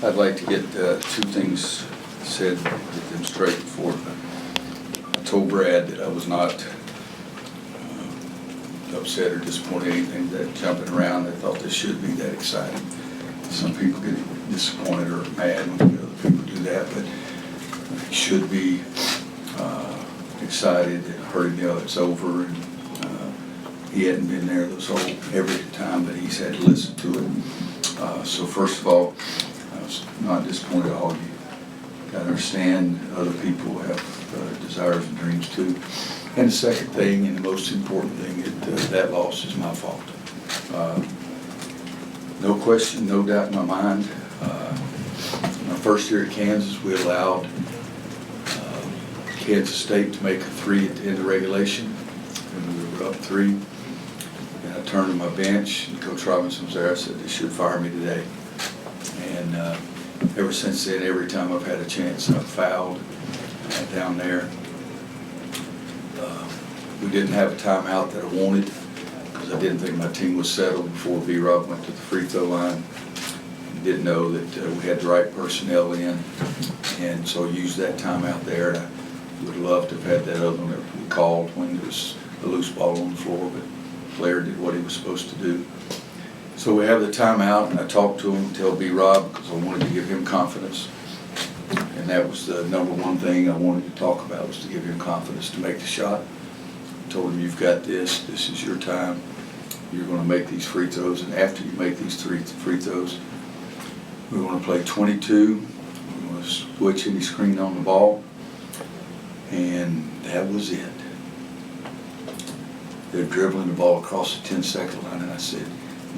I'd like to get two things said, get them straight before. I told Brad that I was not upset or disappointed, anything that jumping around. I thought this should be that exciting. Some people get disappointed or mad when other people do that, but it should be excited and heard it's over. And he hadn't been there every time that he's had to listen to it. So first of all, I was not disappointed at all. You got to understand other people have desires and dreams too. And the second thing, and the most important thing, that loss is my fault. No question, no doubt in my mind. My first year at Kansas, we allowed Kansas State to make a 3 at the end of regulation, and we were up 3. And I turned to my bench, and Coach Robinson was there. I said, they should fire me today. And ever since then, every time I've had a chance, I've fouled down there. We didn't have a timeout that I wanted because I didn't think my team was settled before B-Rob went to the free throw line. Didn't know that we had the right personnel in, and so I used that timeout there. And I would love to have had that other one that we called when there was a loose ball on the floor, but the player did what he was supposed to do. So we have the timeout, and I talked to him, tell B-Rob, because I wanted to give him confidence. And that was the number one thing I wanted to talk about, was to give him confidence to make the shot. I told him, you've got this. This is your time. You're going to make these free throws, and after you make these 3 free throws, we want to play 22. We want to switch any screen on the ball, and that was it. They're dribbling the ball across the 10-second line, and I said,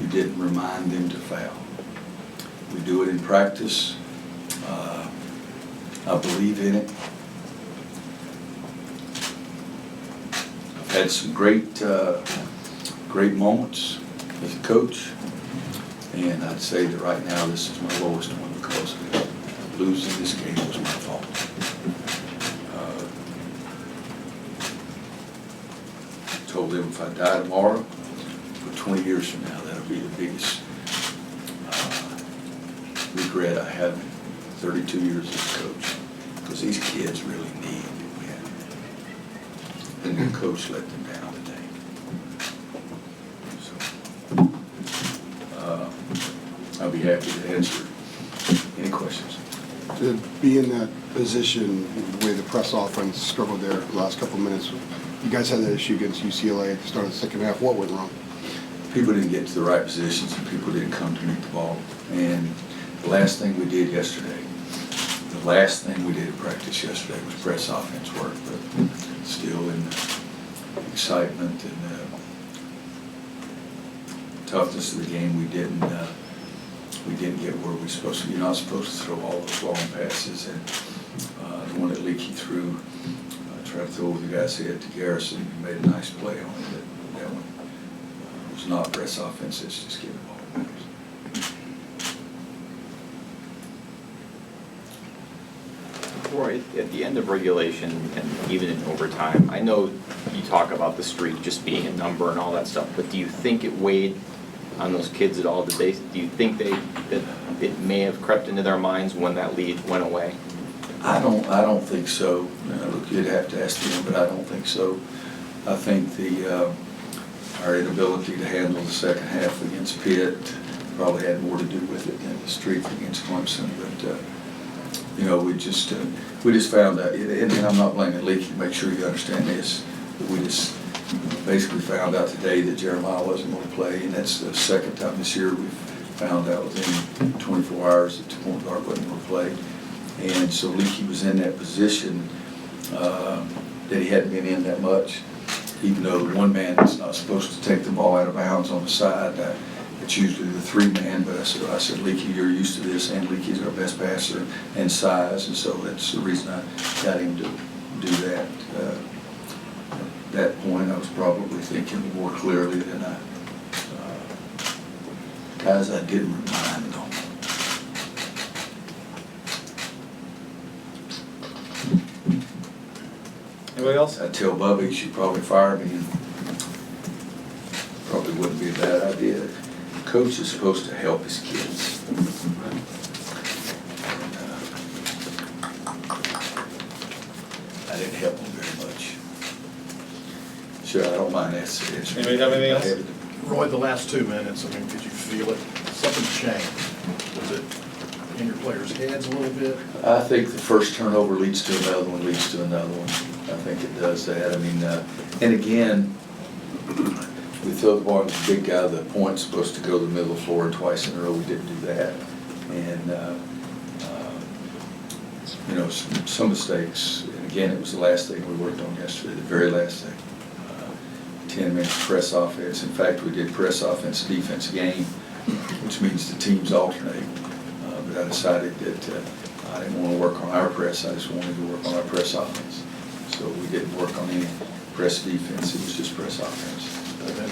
you didn't remind them to foul. We do it in practice. I believe in it. I've had some great moments as a coach, and I'd say that right now this is my lowest one because losing this game was my fault. I told them if I die tomorrow, for 20 years from now, that'll be the biggest regret I have in 32 years as a coach, because these kids really need to win, and the coach let them down today. So I'll be happy to answer any questions. To be in that position where the press offense struggled there the last couple of minutes, you guys had that issue against UCLA at the start of the second half. What went wrong? People didn't get to the right positions, and people didn't come to meet the ball. And the last thing we did in practice yesterday was press offense work, but still in the excitement and the toughness of the game, we didn't get where we were supposed to. You're not supposed to throw all those long passes, and the one that Leaky threw, tried to throw over the guy's head to Garrison. He made a nice play on it, but that one was not press offense. It's just give the ball back. Roy, at the end of regulation and even in overtime, I know you talk about the streak just being a number and all that stuff, but do you think it weighed on those kids at all? Do you think that it may have crept into their minds when that lead went away? I don't think so. Look, you'd have to ask them, but I don't think so. I think our inability to handle the second half against Pitt probably had more to do with it than the streak against Clemson. But we just found out, and I'm not blaming Leaky. Make sure you understand this. We just basically found out today that Jeremiah wasn't going to play, and that's the second time this year we've found out within 24 hours that the point guard wasn't going to play. And so Leaky was in that position that he hadn't been in that much, even though the one man is not supposed to take the ball out of bounds on the side. It's usually the 3-man, but I said, Leaky, you're used to this, and Leaky's our best passer and size, and so that's the reason I got him to do that. At that point, I was probably thinking more clearly than guys I didn't remind on. Anybody else? I'd tell Bubby he should probably fire me, and probably wouldn't be a bad idea. The coach is supposed to help his kids. Sure, I don't mind answering. Anybody have anything else? Roy, the last 2 minutes, I mean, could you feel it? Something changed. Was it in your players' heads a little bit? I think the first turnover leads to another one, leads to another one. I think it does that. I mean, and again, we throw the ball to the big guy, the point's supposed to go to the middle of the floor twice in a row. We didn't do that. And, you know, some mistakes. And again, it was the last thing we worked on yesterday, the very last thing. 10 minutes press offense. In fact, we did press offense, defense game, which means the teams alternate. But I decided that I didn't want to work on our press. I just wanted to work on our press offense. So we didn't work on any press defense. It was just press offense. And then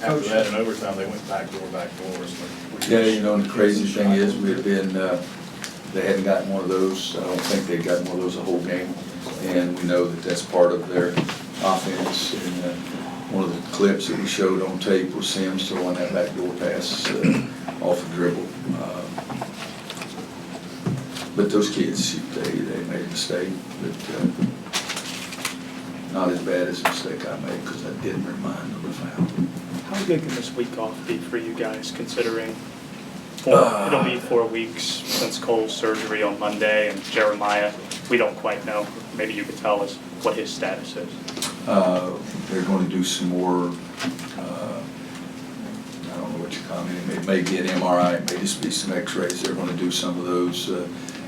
after that, in overtime, they went back door. So Yeah, you know, and the crazy thing is, we had been, they hadn't gotten one of those. I don't think they'd gotten one of those the whole game. And we know that that's part of their offense. And one of the clips that we showed on tape was Sims throwing that backdoor pass off the dribble. But those kids, they made a mistake, but not as bad as the mistake I made because I didn't remind them of the foul. How good can this week off be for you guys, considering it'll be 4 weeks since Cole's surgery on Monday, and Jeremiah, we don't quite know. Maybe you could tell us what his status is. They're going to do some more, I don't know what you call it, it may be an MRI, it may just be some x-rays. They're going to do some of those,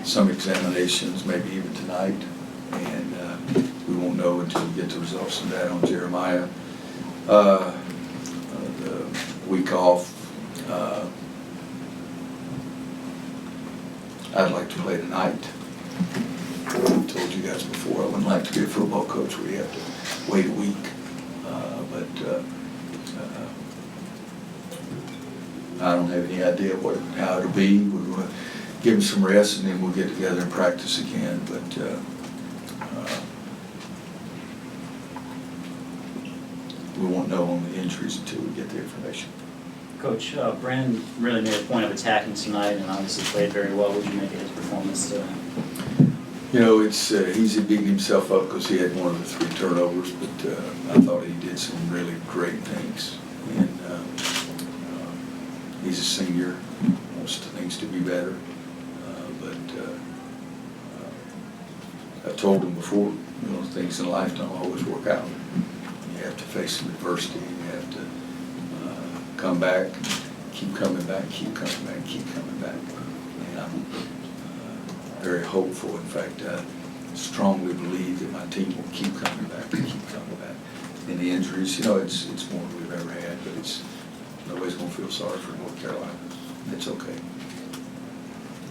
some examinations, maybe even tonight. And we won't know until we get the results of that on Jeremiah. The week off, I'd like to play tonight. I told you guys before, I wouldn't like to be a football coach where you have to wait a week. I don't have any idea how it'll be. We're going to give them some rest and then we'll get together and practice again. But we won't know on the injuries until we get the information. Coach, Brandon really made a point of attacking tonight and obviously played very well. What did you make of his performance today? You know, it's easy beating himself up because he had one of the 3 turnovers, but I thought he did some really great things. And he's a senior, wants things to be better. I've told him before, you know, things in life don't always work out. You have to face some adversity. You have to come back, keep coming back, keep coming back, keep coming back. And I'm very hopeful. In fact, I strongly believe that my team will keep coming back and keep coming back. And the injuries, you know, it's more than we've ever had, but nobody's going to feel sorry for North Carolina. It's okay.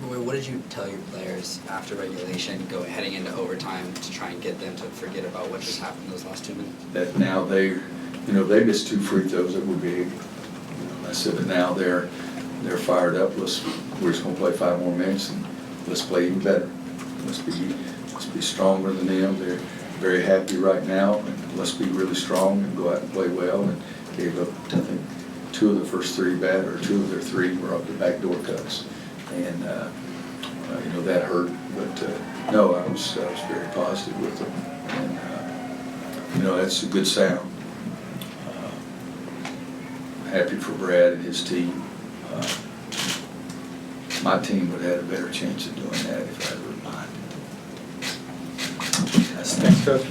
Roy, what did you tell your players after regulation, heading into overtime, to try and get them to forget about what just happened those last 2 minutes? That now they missed 2 free throws that were big. I said, but now they're fired up. We're just going to play 5 more minutes and let's play even better. Let's be stronger than them. They're very happy right now, and let's be really strong and go out and play well. And gave up, I think, 2 of the first 3 or 2 of their 3 were up the backdoor cuts, and you know, that hurt. But no, I was very positive with them, and you know, that's a good sound. Happy for Brad and his team. My team would have had a better chance of doing that if I had reminded. Thanks, Coach.